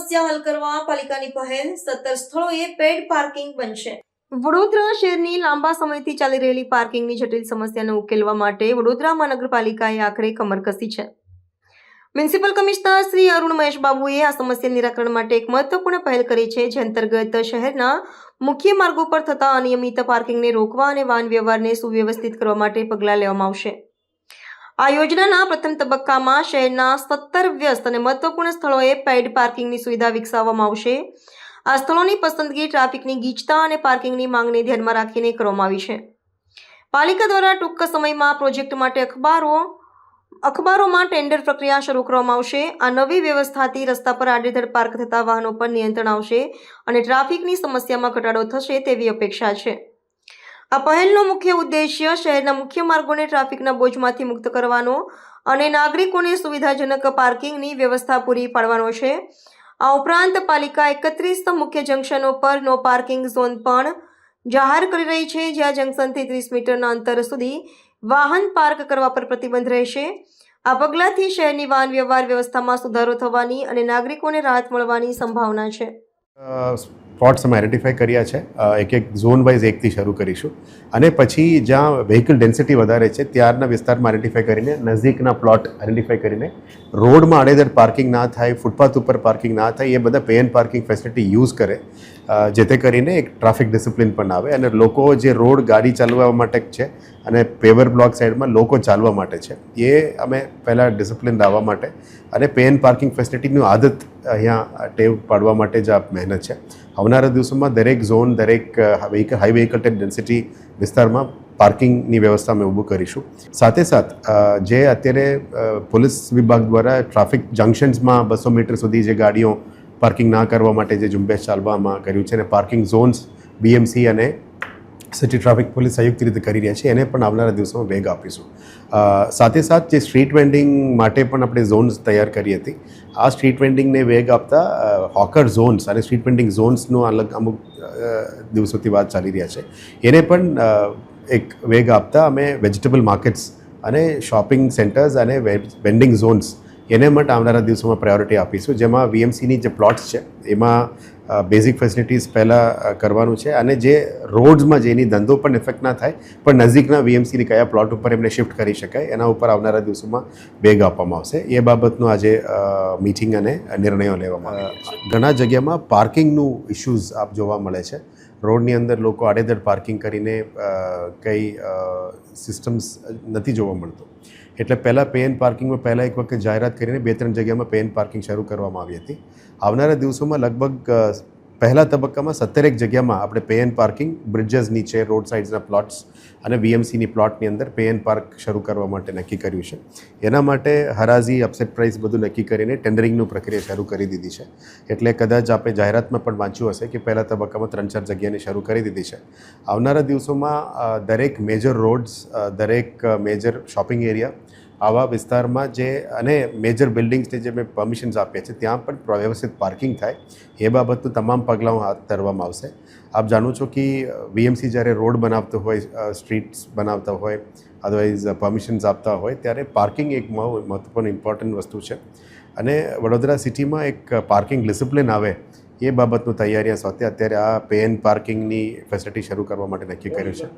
સમસ્યા હલ કરવા પાલિકાની પહેલ 17 સ્થળોએ પેડ પાર્કિંગ બનશે। વડોદરા શહેરની લાંબા સમયથી ચાલી રહેલી પાર્કિંગની જટિલ સમસ્યાને ઉકેલવા માટે વડોદરા મહાનગરપાલિકાએ આખરે કમર કસી છે। મ્યુનિસિપલ કમિશનર શ્રી અરુણ મહેશ બાબુએ આ સમસ્યા નિરાકરણ માટે એક મહત્વપૂર્ણ પહેલ કરી છે, જે અંતર્ગત શહેરના મુખ્ય માર્ગો પર થતા અનિયમિત પાર્કિંગને રોકવા અને વાહન વ્યવહારને સુવ્યવસ્થિત કરવા માટે પગલાં લેવામાં આવશે। આ યોજનાના પ્રથમ તબક્કામાં શહેરના 17 વ્યસ્ત અને મહત્વપૂર્ણ સ્થળોએ પેઇડ પાર્કિંગની સુવિધા વિકસાવવામાં આવશે। આ સ્થળોની પસંદગી ટ્રાફિકની ગીચતા અને પાર્કિંગની માંગને ધ્યાનમાં રાખીને કરવામાં આવી છે। પાલિકા દ્વારા ટૂંક સમયમાં પ્રોજેક્ટ માટે અખબારોમાં ટેન્ડર પ્રક્રિયા શરૂ કરવામાં આવશે। આ નવી વ્યવસ્થાથી રસ્તા પર આડેધડ પાર્ક થતા વાહનો પર નિયંત્રણ આવશે અને ટ્રાફિકની સમસ્યામાં ઘટાડો થશે તેવી અપેક્ષા છે। આ પહેલનો મુખ્ય ઉદ્દેશ્ય શહેરના મુખ્ય માર્ગોને ટ્રાફિકના બોજમાંથી મુક્ત કરવાનો અને નાગરિકોને સુવિધાજનક પાર્કિંગની વ્યવસ્થા પૂરી પાડવાનો છે। આ ઉપરાંત પાલિકા 31 મુખ્ય જંકશનો પર નો પાર્કિંગ ઝોન પણ જાહેર કરી રહી છે, જ્યાં જંકશનથી 30 મીટરના અંતર સુધી વાહન પાર્ક કરવા પર પ્રતિબંધ રહેશે। આ પગલાંથી શહેરની વાહન વ્યવહાર વ્યવસ્થામાં સુધારો થવાની અને નાગરિકોને રાહત મળવાની સંભાવના છે। સ્પોટ્સ અમે આઈડેન્ટિફાઈ કર્યા છે, એક ઝોન વાઇઝ એકથી શરૂ કરીશું અને પછી જ્યાં વ્હીકલ ડેન્સિટી વધારે છે ત્યારના વિસ્તારમાં આઈડેન્ટિફાઈ કરીને નજીકના પ્લોટ આઈડેન્ટિફાઈ કરીને રોડમાં આડેધડ પાર્કિંગ ના થાય, ફૂટપાથ ઉપર પાર્કિંગ ના થાય, એ બધા pay and parking facility use કરે, જેથી કરીને એક ટ્રાફિક ડિસિપ્લિન પણ આવે અને લોકો જે રોડ ગાડી ચાલવા માટે છે અને પેવર બ્લોક સાઈડમાં લોકો ચાલવા માટે છે, એ અમે પહેલાં ડિસિપ્લિન લાવવા માટે અને પે એન્ડ પાર્કિંગ ફેસિલિટીની આદત અહીંયા ટેવ પાડવા માટે જ આ મહેનત છે। આવનારા દિવસોમાં દરેક ઝોન, દરેક હાઈ વ્હીકલ ડેન્સિટી વિસ્તારમાં પાર્કિંગની વ્યવસ્થા અમે ઊભું કરીશું। સાથે જે અત્યારે પોલીસ વિભાગ દ્વારા ટ્રાફિક જંકશન્સમાં 200 મીટર સુધી જે ગાડીઓ પાર્કિંગ ના કરવા માટે જે ઝુંબેશ ચાલવામાં કર્યું છે અને પાર્કિંગ ઝોન્સ બીએમસી અને સિટી ટ્રાફિક પોલીસ સંયુક્ત રીતે કરી રહ્યા છે, એને પણ આવનારા દિવસોમાં વેગ આપીશું। સાથે જે સ્ટ્રીટ વેન્ડિંગ માટે પણ આપણે ઝોન્સ તૈયાર કરી હતી, આ સ્ટ્રીટ વેન્ડિંગને વેગ આપતા હોકર ઝોન્સ અને સ્ટ્રીટ વેન્ડિંગ ઝોન્સનું અમુક દિવસોથી વાત ચાલી રહ્યા છે, એને પણ એક વેગ આપતા અમે વેજીટેબલ માર્કેટ્સ અને શોપિંગ સેન્ટર્સ અને વેન્ડિંગ ઝોન્સ એને માટે આવનારા દિવસોમાં પ્રાયોરિટી આપીશું, જેમાં વીએમસીની જે પ્લોટ્સ છે એમાં બેઝિક ફેસિલિટીઝ પહેલાં કરવાનું છે અને જે રોડ્સમાં જેની ધંધો પણ ઇફેક્ટ ના થાય પણ નજીકના વીએમસીની કયા પ્લોટ ઉપર એમને શિફ્ટ કરી શકાય એના ઉપર આવનારા દિવસોમાં વેગ આપવામાં આવશે। એ બાબતનું આજે મીટિંગ અને નિર્ણયો લેવામાં આવ્યા। ઘણા જગ્યામાં પાર્કિંગનું ઇશ્યુઝ આપ જોવા મળે છે, રોડની અંદર લોકો આડેધડ પાર્કિંગ કરીને કંઈ સિસ્ટમ્સ નથી જોવા મળતો, એટલે પહેલાં પે એન્ડ પાર્કિંગમાં પહેલાં એક વખત જાહેરાત કરીને 2-3 જગ્યામાં પે એન્ડ પાર્કિંગ શરૂ કરવામાં આવી હતી। આવનારા દિવસોમાં લગભગ પહેલા તબક્કામાં 17 જગ્યામાં આપણે પે એન્ડ પાર્કિંગ બ્રિજેસ નીચે, રોડ સાઇડ્સના પ્લોટ્સ અને વીએમસીની પ્લોટની અંદર પે એન્ડ પાર્ક શરૂ કરવા માટે નક્કી કર્યું છે। એના માટે હરાજી, અપસેટ પ્રાઇસ બધું નક્કી કરીને ટેન્ડરિંગનું પ્રક્રિયા શરૂ કરી દીધી છે, એટલે કદાચ આપણે જાહેરાતમાં પણ વાંચ્યું હશે કે પહેલા તબક્કામાં 3-4 જગ્યાની શરૂ કરી દીધી છે। આવનારા દિવસોમાં દરેક મેજર રોડ્સ, દરેક મેજર શોપિંગ એરિયા, આવા વિસ્તારમાં જે અને મેજર બિલ્ડિંગ્સને જે મેં પરમિશન્સ આપ્યા છે ત્યાં પણ વ્યવસ્થિત પાર્કિંગ થાય એ બાબતનું તમામ પગલાં હાથ ધરવામાં આવશે। આપ જાણો છો કે વીએમસી જ્યારે રોડ બનાવતો હોય, સ્ટ્રીટ્સ બનાવતા હોય, અદરવાઇઝ પરમિશન્સ આપતા હોય ત્યારે પાર્કિંગ એક મહત્વપૂર્ણ ઇમ્પોર્ટન્ટ વસ્તુ છે અને વડોદરા સિટીમાં એક પાર્કિંગ ડિસિપ્લિન આવે એ બાબતનું તૈયારીઓ સાથે અત્યારે આ પે એન્ડ પાર્કિંગની ફેસિલિટી શરૂ કરવા માટે નક્કી કર્યું છે।